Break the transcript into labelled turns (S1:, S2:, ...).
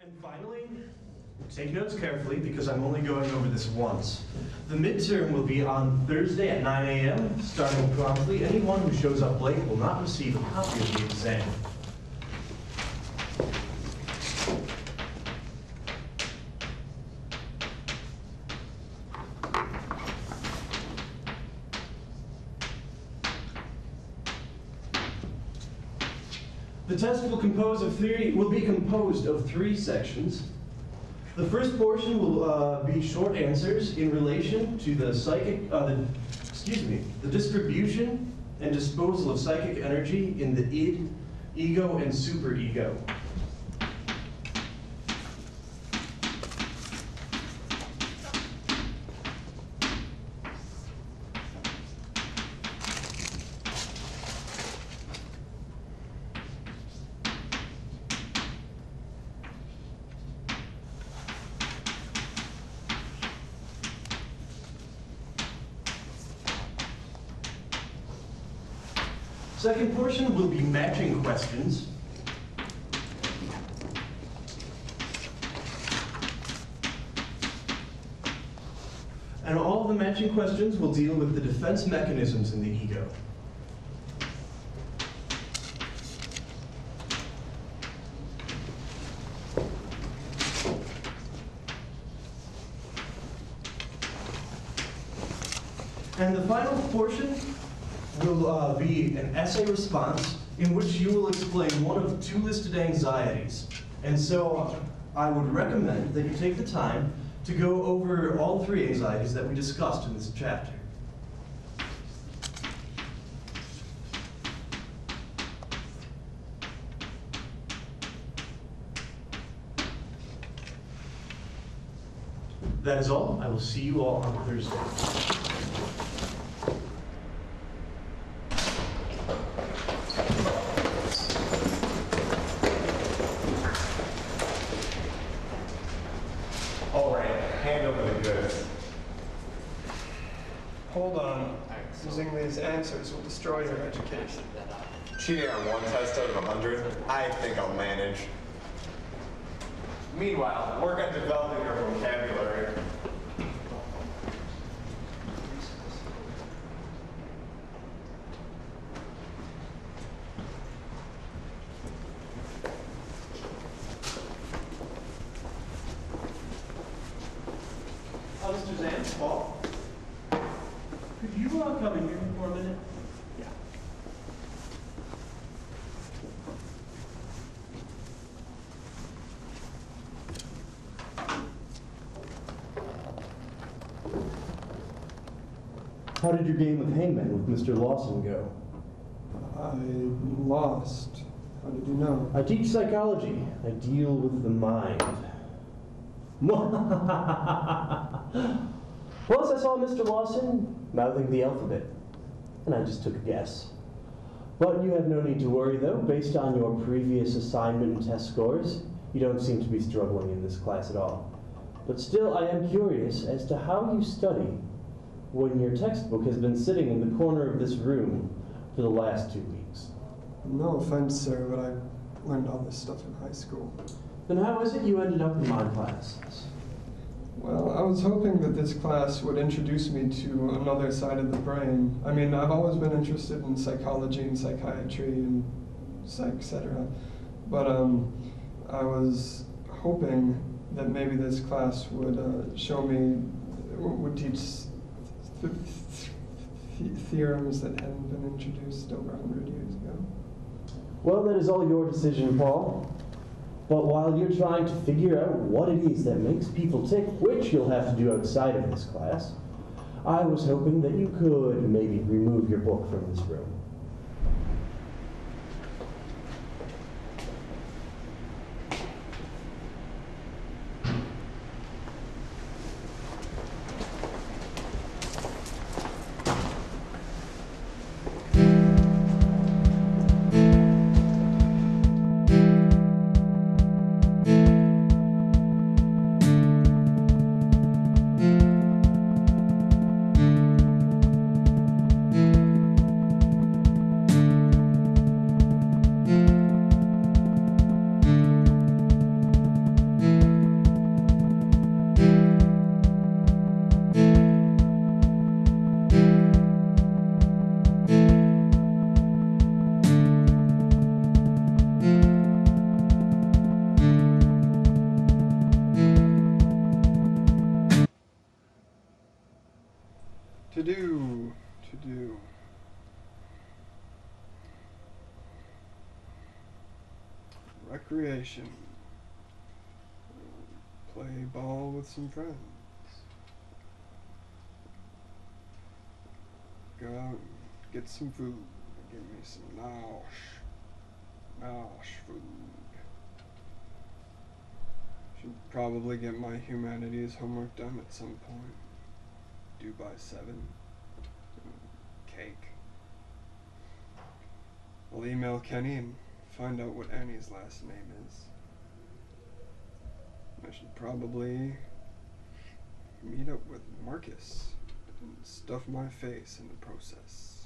S1: And finally, take notes carefully because I'm only going over this once. The midterm will be on Thursday at 9 a.m. starting promptly. Anyone who shows up late will not receive a copy of the exam. The test will be composed of 3 sections. The first portion will be short answers in relation to the distribution and disposal of psychic energy in the id, ego, and superego. Second portion will be matching questions. And all of the matching questions will deal with the defense mechanisms in the ego. And the final portion will be an essay response in which you will explain one of 2 listed anxieties. And so I would recommend that you take the time to go over all 3 anxieties that we discussed in this chapter. That is all. I will see you all on Thursday.
S2: Hand over the goods.
S3: Hold on. Using these answers will destroy your education.
S2: Cheating on 1 test out of 100? I think I'll manage. Meanwhile, work on developing your vocabulary.
S1: Mr. Zan, Paul, could you come in here for a minute?
S3: Yeah.
S1: How did your game of hangman with Mr. Lawson go?
S3: I lost. How did you know?
S1: I teach psychology. I deal with the mind. Plus, I saw Mr. Lawson mouthing the alphabet, and I just took a guess. But you have no need to worry, though. Based on your previous assignment and test scores, you don't seem to be struggling in this class at all. But still, I am curious as to how you study when your textbook has been sitting in the corner of this room for the last 2 weeks.
S3: No offense, sir, but I learned all this stuff in high school.
S1: Then how is it you ended up in my classes?
S3: Well, I was hoping that this class would introduce me to another side of the brain. I mean, I've always been interested in psychology and psychiatry and etc. But I was hoping that maybe this class would would teach theorems that hadn't been introduced over 100 years ago.
S1: Well, that is all your decision, Paul. But while you're trying to figure out what it is that makes people tick, which you'll have to do outside of this class, I was hoping that you could maybe remove your book from this room.
S3: To do. Recreation. Play ball with some friends. Go out and get some food. Give me some nosh food. Should probably get my humanities homework done at some point. Due by 7. Cake. I'll email Kenny and find out what Annie's last name is. I should probably meet up with Marcus and stuff my face in the process.